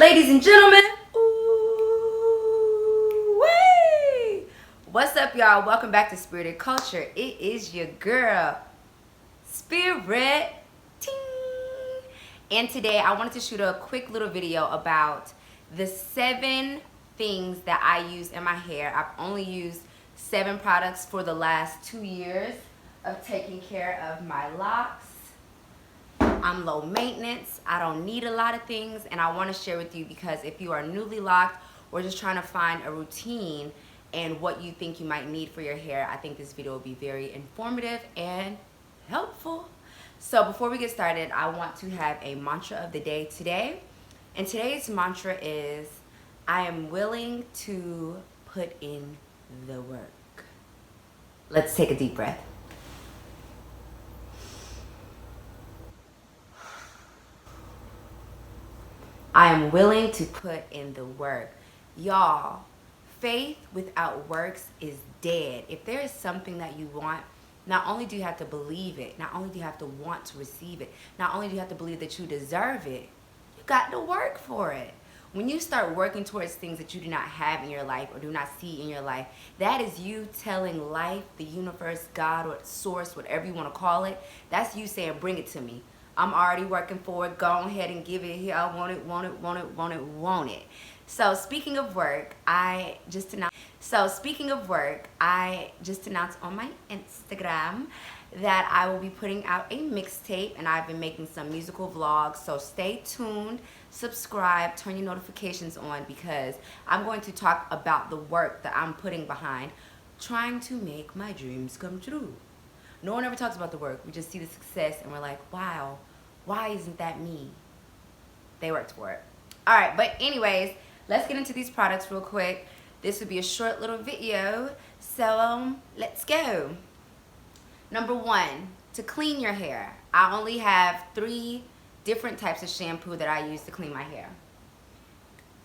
Ladies and gentlemen, ooh-wee. What's up, y'all? Welcome back to Spirited Culture. It is your girl, Spirit. Ting. And today I wanted to shoot a quick little video about the 7 things that I use in my hair. I've only used 7 products for the last 2 years of taking care of my locks. I'm low maintenance, I don't need a lot of things, and I want to share with you because if you are newly locked or just trying to find a routine and what you think you might need for your hair, I think this video will be very informative and helpful. So before we get started, I want to have a mantra of the day today. And today's mantra is, I am willing to put in the work. Let's take a deep breath. I am willing to put in the work. Y'all, faith without works is dead. If there is something that you want, not only do you have to believe it, not only do you have to want to receive it, not only do you have to believe that you deserve it, you got to work for it. When you start working towards things that you do not have in your life or do not see in your life, that is you telling life, the universe, God, or source, whatever you want to call it, that's you saying, bring it to me. I'm already working for it. Go ahead and give it here. I want it, want it, want it, want it, want it. So speaking of work, I just announced on my Instagram that I will be putting out a mixtape, and I've been making some musical vlogs. So stay tuned, subscribe, turn your notifications on, because I'm going to talk about the work that I'm putting behind trying to make my dreams come true. No one ever talks about the work. We just see the success and we're like, wow, why isn't that me? They worked for it. All right, but anyways, let's get into these products real quick. This would be a short little video, so let's go. Number 1, to clean your hair. I only have 3 different types of shampoo that I use to clean my hair.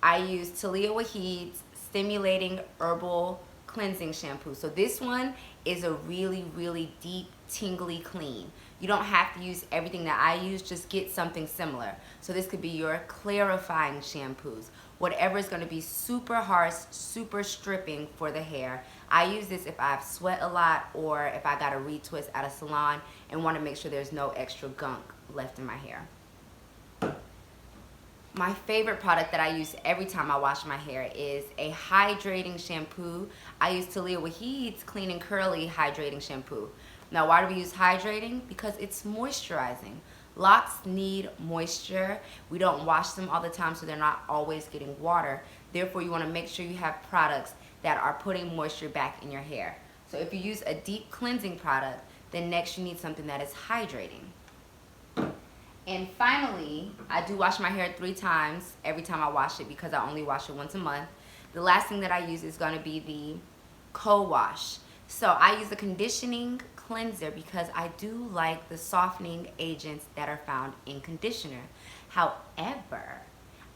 I use Talia Wahid's Stimulating Herbal Cleansing Shampoo. So this one is a really, really deep, tingly clean. You don't have to use everything that I use, just get something similar. So this could be your clarifying shampoos. Whatever is going to be super harsh, super stripping for the hair. I use this if I've sweat a lot or if I got a retwist at a salon and want to make sure there's no extra gunk left in my hair. My favorite product that I use every time I wash my hair is a hydrating shampoo. I use Talia Wahid's Clean and Curly Hydrating Shampoo. Now, why do we use hydrating? Because it's moisturizing. Locks need moisture. We don't wash them all the time, so they're not always getting water. Therefore, you want to make sure you have products that are putting moisture back in your hair. So if you use a deep cleansing product, then next you need something that is hydrating. And finally, I do wash my hair 3 times every time I wash it because I only wash it once a month. The last thing that I use is going to be the co-wash. So I use the conditioning cleanser because I do like the softening agents that are found in conditioner. However,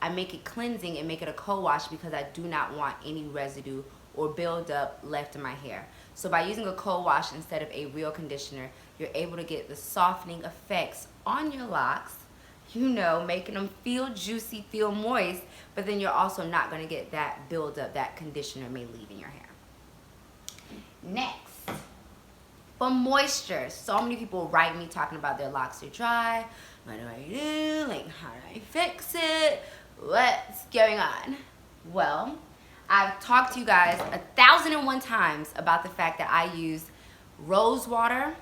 I make it cleansing and make it a co-wash because I do not want any residue or buildup left in my hair. So by using a co-wash instead of a real conditioner, you're able to get the softening effects on your locks, you know, making them feel juicy, feel moist, but then you're also not going to get that buildup that conditioner may leave in your hair. Next, for moisture. So many people write me talking about their locks are dry. What do I do? Like, how do I fix it? What's going on? Well, I've talked to you guys 1,001 times about the fact that I use rose water,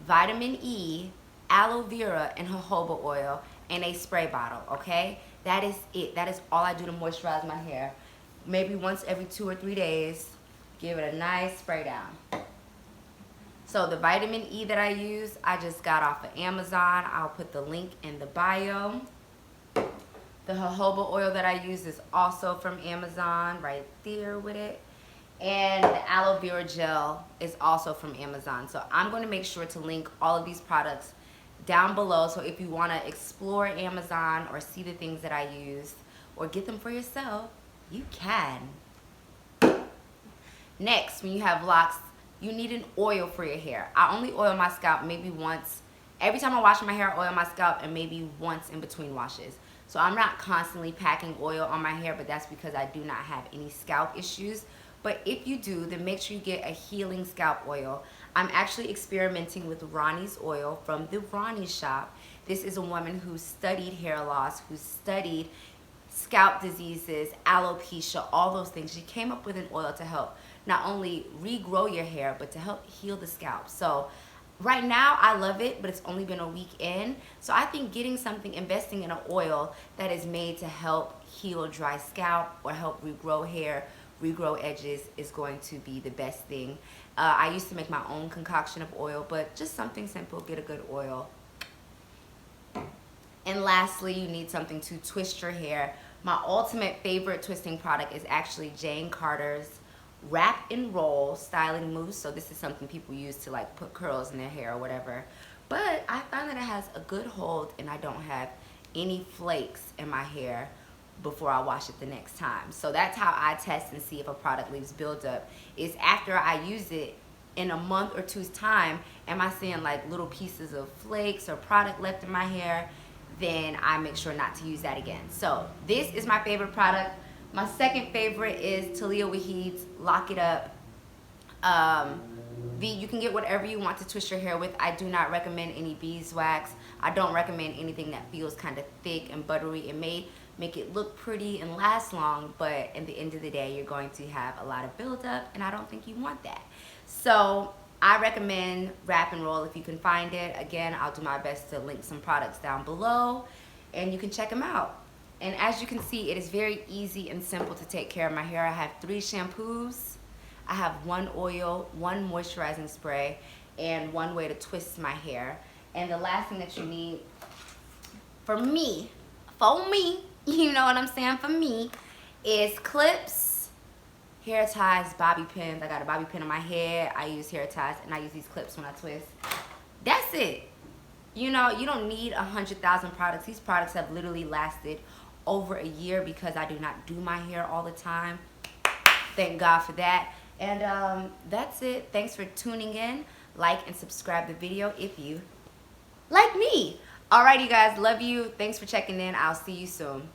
vitamin E, aloe vera, and jojoba oil in a spray bottle, okay? That is it. That is all I do to moisturize my hair. Maybe once every 2 or 3 days, give it a nice spray down. So the vitamin E that I use, I just got off of Amazon. I'll put the link in the bio. The jojoba oil that I use is also from Amazon, right there with it. And the aloe vera gel is also from Amazon. So I'm going to make sure to link all of these products down below. So if you want to explore Amazon or see the things that I use or get them for yourself, you can. Next, when you have locks, you need an oil for your hair. I only oil my scalp maybe once. Every time I wash my hair, I oil my scalp, and maybe once in between washes. So I'm not constantly packing oil on my hair, but that's because I do not have any scalp issues. But if you do, then make sure you get a healing scalp oil. I'm actually experimenting with Ronnie's oil from the Ronnie shop. This is a woman who studied hair loss, who studied scalp diseases, alopecia, all those things. She came up with an oil to help not only regrow your hair, but to help heal the scalp. So right now I love it, but it's only been a week in. So I think getting something, investing in an oil that is made to help heal dry scalp or help regrow hair, regrow edges, is going to be the best thing. I used to make my own concoction of oil, but just something simple, get a good oil. And lastly, you need something to twist your hair. My ultimate favorite twisting product is actually Jane Carter's Wrap and Roll Styling Mousse. So this is something people use to like put curls in their hair or whatever. But I find that it has a good hold and I don't have any flakes in my hair before I wash it the next time. So that's how I test and see if a product leaves buildup, is after I use it in a month or two's time, am I seeing like little pieces of flakes or product left in my hair? Then I make sure not to use that again. So this is my favorite product. My second favorite is Talia Wahid's Lock It Up. You can get whatever you want to twist your hair with. I do not recommend any beeswax. I don't recommend anything that feels kind of thick and buttery. It may make it look pretty and last long, but at the end of the day, you're going to have a lot of buildup, and I don't think you want that. So I recommend Wrap and Roll if you can find it. Again, I'll do my best to link some products down below, and you can check them out. And as you can see, it is very easy and simple to take care of my hair. I have 3 shampoos, I have 1 oil, 1 moisturizing spray, and 1 way to twist my hair. And the last thing that you need, for me, you know what I'm saying, for me, is clips, hair ties, bobby pins. I got a bobby pin in my head. I use hair ties, and I use these clips when I twist. That's it. You know, you don't need 100,000 products. These products have literally lasted over a year because I do not do my hair all the time. Thank God for that. And that's it. Thanks for tuning in. Like and subscribe the video if you like me. Alright, you guys. Love you. Thanks for checking in. I'll see you soon.